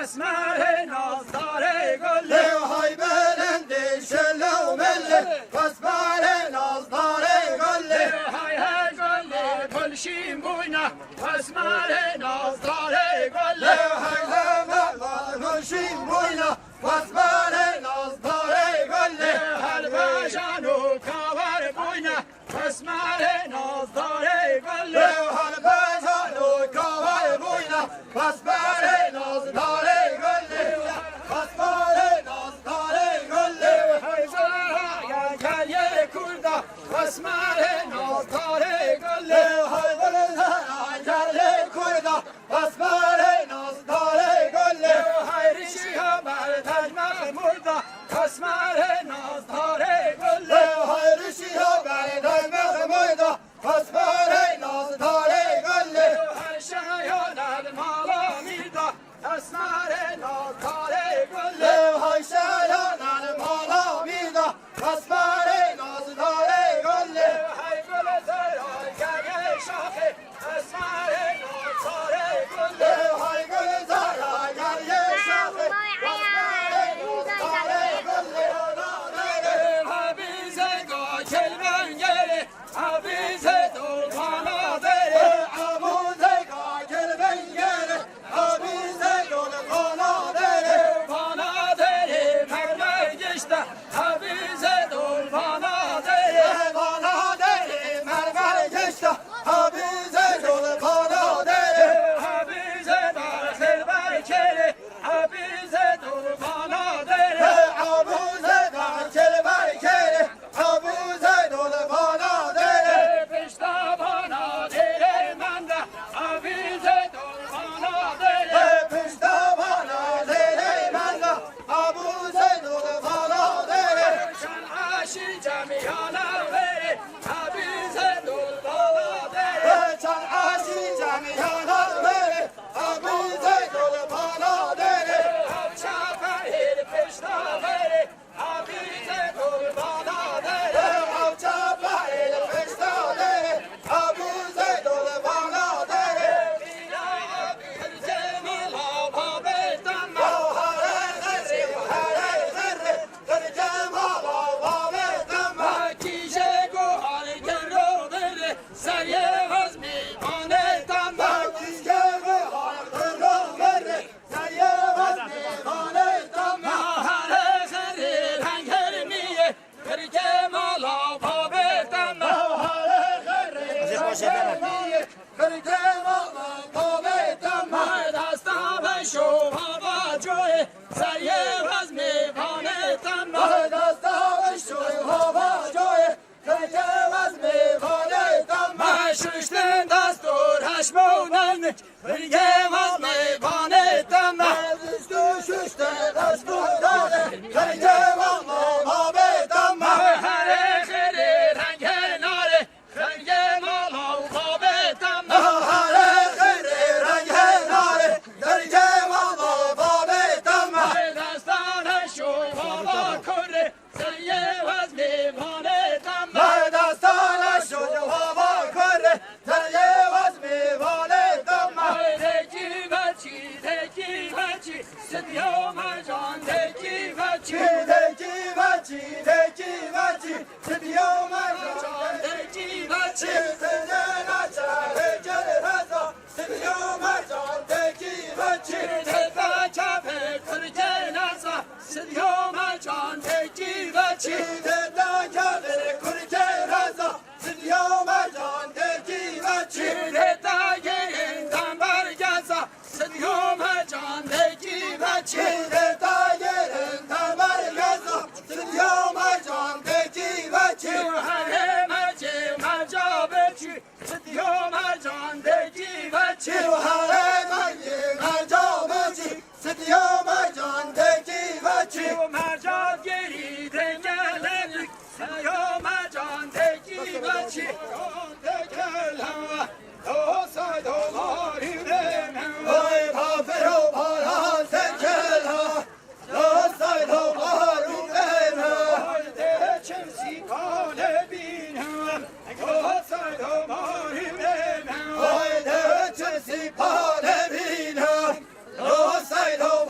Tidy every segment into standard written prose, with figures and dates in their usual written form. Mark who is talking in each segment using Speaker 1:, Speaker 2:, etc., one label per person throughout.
Speaker 1: اسمر نازدار گله
Speaker 2: های بلند شله و مله اسمر نازدار گله
Speaker 1: های گله پلشیم بوینا اسمر نازدار گله
Speaker 2: های گلشین بوینا اسمر نازدار گله
Speaker 1: هر باشان و کاور بوینا اسمر نازدار گله
Speaker 2: هر بجان و کاور بوینا اسمر نازدار گله اسمر نازدار گله
Speaker 1: های زایا گریه کردا اسمر نازدار گله
Speaker 2: های گله کردا اسمر نازدار گله
Speaker 1: های ریشی ها بردج مردا اسمر نازدار گله
Speaker 2: های ریشی ها بردج مردا اسمر نازدار گله
Speaker 1: های شایان المالا میردا اسمر نازدار گله
Speaker 2: های شایان المالا میدا اسمر نازدار گله
Speaker 1: های گل زرای گریه شاخه اسمر نازدار گله
Speaker 2: های گل زارا گریه شاخه
Speaker 1: حبیزه گا کلمن گره حبیزه دلخانا دره
Speaker 2: عبوزه گاگل بنگره آبیزه گل خانا دره
Speaker 1: خانا دره مرمر گشته حبیزه دلخانا دره
Speaker 2: خانا دره مرمر گشته آبیزه گل خانا دره
Speaker 1: حبیزه در خلبر کره حبیزه دلخانا دره
Speaker 2: عبوزه گاگل بنگره آبوزه گل خانا دره
Speaker 1: پشتابانا دره منده حبیزه دلخانا دره
Speaker 2: پشتابانا دره منده آبوزه گل خانا دره
Speaker 1: چون عاشی جمیانا بره حبیزه دلخانا دره
Speaker 2: چون عاشی جمیانا بره آبوزه گل خانا دره
Speaker 1: چاپهیر پشتا بره حبیزه دلخانا دره
Speaker 2: آبچه بایل پشتا دره آبوزه گل خانا دره
Speaker 1: بینا بیر جمالا بابتم
Speaker 2: هره غره در جمال آبادم
Speaker 1: کیشه گوهر گرو بره سریع از میوانه تم
Speaker 2: کیشه بهار رو بره سریع از میخانه دم
Speaker 1: هر خری رنگ هرمیه کرکه مالا بابتم
Speaker 2: هره غره در جمال آبادم
Speaker 1: دستا بشو بابا جوه سریع از میوانه تم
Speaker 2: دستا شوی هوا جوی کرکم از میخانه دم
Speaker 1: ششتن دستور هشمونن برگم از میوانه تم
Speaker 2: دستو ششته دستو داره کرکم از میخانه دم
Speaker 1: هر خری رنگ ناره رنگ مالا بابتم
Speaker 2: هره خیره رنگ ناره کرکم از میخانه دم
Speaker 1: دستان شو بابا کره سریع از میوانه تم
Speaker 2: دستان شوی هوا کره دریه از میخانه دم
Speaker 1: دکی بچی سدیو مرجان دکی بچی
Speaker 2: دکی بچی سدیو مرجان
Speaker 1: دکی بچی
Speaker 2: سدیو چاره جل رزا سدیو مرجان دکی بچی
Speaker 1: دفا چپه کرکه نزا سدیو مرجان دکی بچی
Speaker 2: دیدن کبر کرکه رزا سدیو مرجان دکی بچی
Speaker 1: دتا گرین دنبر گزا سدیو مرجان دکی بچی
Speaker 2: دیدن گرن تبر گزا سدیو مرجان دکی بچی
Speaker 1: هر مرجا بچی سدیو مرجان دکی بچی
Speaker 2: هره منی مرجا بچی سدیو مرجان دکی بچی
Speaker 1: مرجان گری دنگلن سدیو مرجان دکی بچی
Speaker 2: وای کافر و باران سکل ها راستای تو بارون ها
Speaker 1: چمسی کاله بینم گوسای دو ماری بینم
Speaker 2: وای ده چه سیپانه بینم راستای تو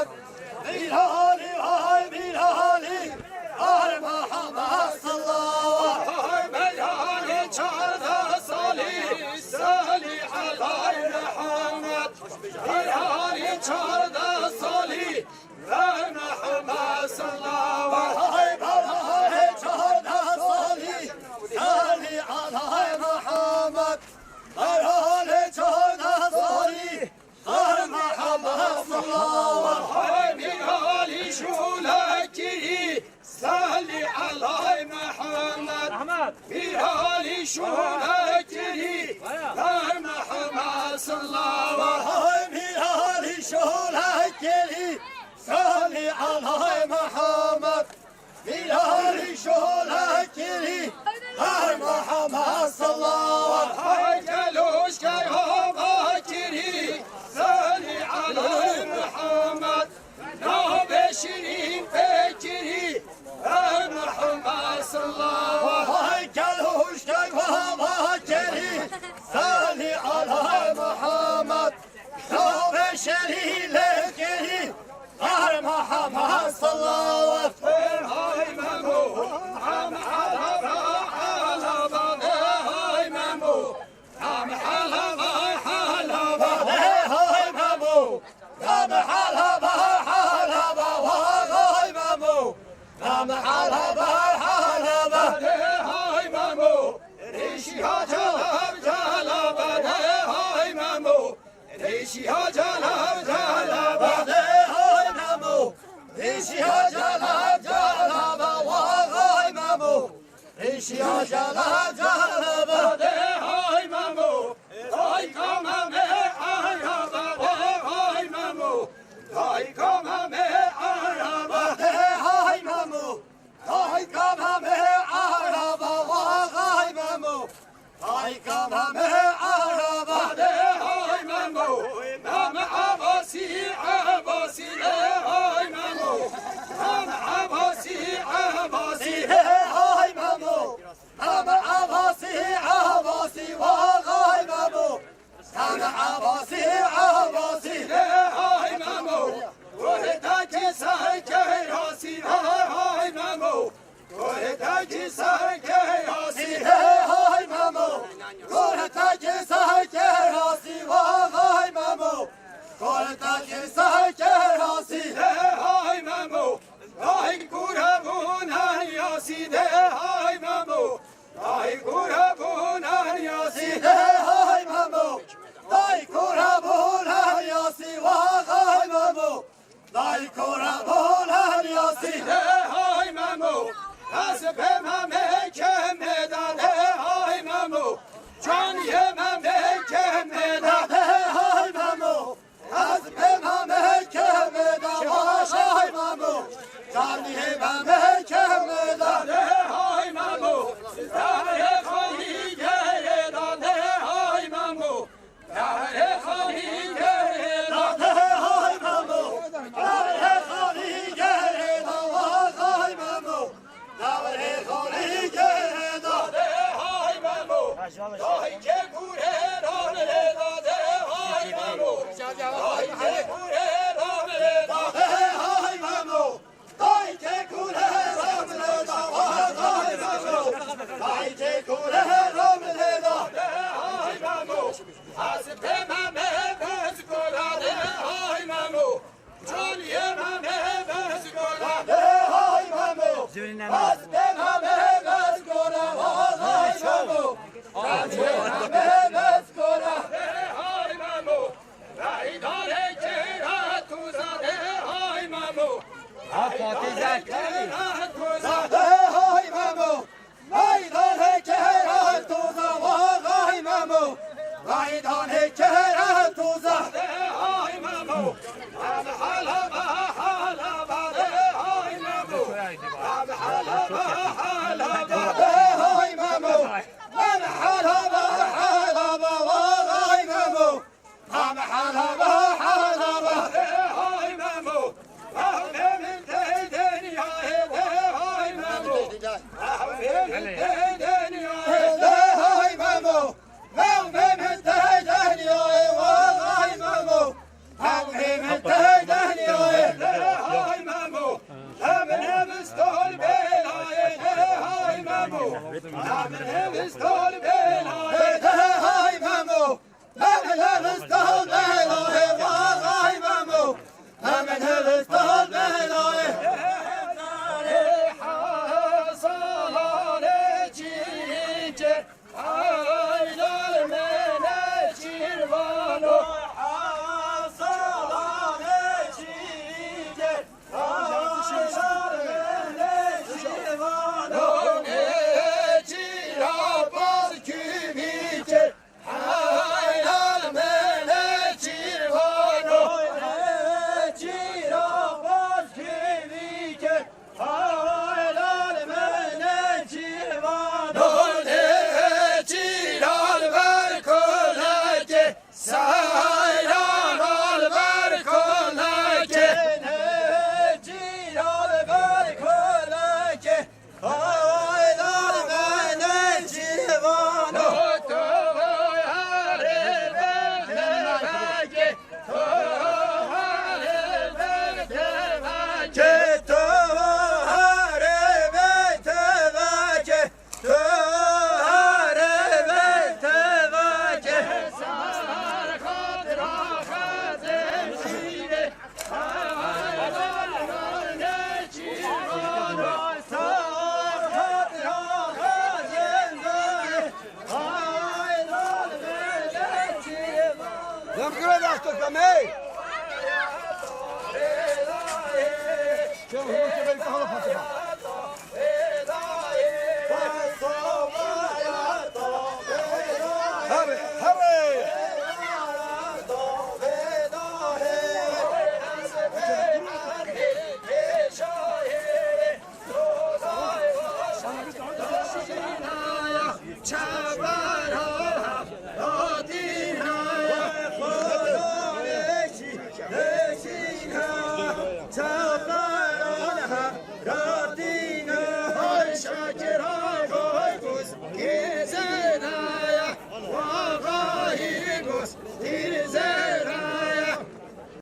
Speaker 2: محمد میرالی وای میرالی آل محمد صلوات
Speaker 1: های میرالی 14 سالی سالی علی محمد میرالی 14 سالی و محمد صلوات
Speaker 2: های برای 14 سالی سالی علی محمد برای 14 سالی آل محمد صلوات
Speaker 1: های میرالی شولکی سالی علی محمد میرالی شولکی و محمد صلوات
Speaker 2: های میرالی شولکی سالی علی محمد میرالی شولکی آل محمد صلوات
Speaker 1: های کلوش که هوا کری سالی علی محمد نابشرین فکری و محمد صلوات
Speaker 2: های کلوش که بابا کری سالی علی محمد ناب شریل کری آل محمد صلوات
Speaker 1: های ممو هم حلبا های ممو هم حلبا
Speaker 2: های ممو نام حلبا های ممو نام حلبا
Speaker 1: های ممو ریشی ها جلب های ممو ریشی ها جلب
Speaker 2: های ممو ریشی ها جلب های ممو ریشی ها جلب
Speaker 1: های ممو های کامم های ممو های کامم
Speaker 2: های ممو های کام همه عرب های ممو های کام همه عرب
Speaker 1: های ممو نام عباسی عباسی های ممو نام عباسی عباسی
Speaker 2: های ممو هم عباسی عباسی های ممو هم عباسی عباسی
Speaker 1: های ممو گوه تاکی سرکه راسی های ممو گوه تاکی سرکه راسی
Speaker 2: های ممو گل تاک سرکه راسی های ممو گل تاک سرکه راسی
Speaker 1: های ممو های گوربون یاسیده های ممو های گوربون یاسیده
Speaker 2: های ممو دای کوربون یاسی های ممو دای کوربون یاسی
Speaker 1: های ممو از به ممکه مداده های ممو جانی ممکه مداده
Speaker 2: های ممو از به ممکه مداده های ممو جانی ممکه مداده
Speaker 1: های ممو در خواهی گرداده های ممو در خواهی گرداده
Speaker 2: های ممو در خالی گرداده های ممو در خالی گرداده
Speaker 1: های ممو های که گوره رانه داده های ممو های که گوره رانه داده
Speaker 2: های ممو دای که کوله رامله داده های ممو دای که کوله رامله داده
Speaker 1: های ممو از به ممه بز گلاده های ممو جانی ممه بز گلاده
Speaker 2: های ممو از به همه بز گره های ممو از به همه بز گره
Speaker 1: های ممو رایداره که را تو زده های ممو
Speaker 2: های ممو میدان که را تو های ممو میدان که را تو
Speaker 1: های ممو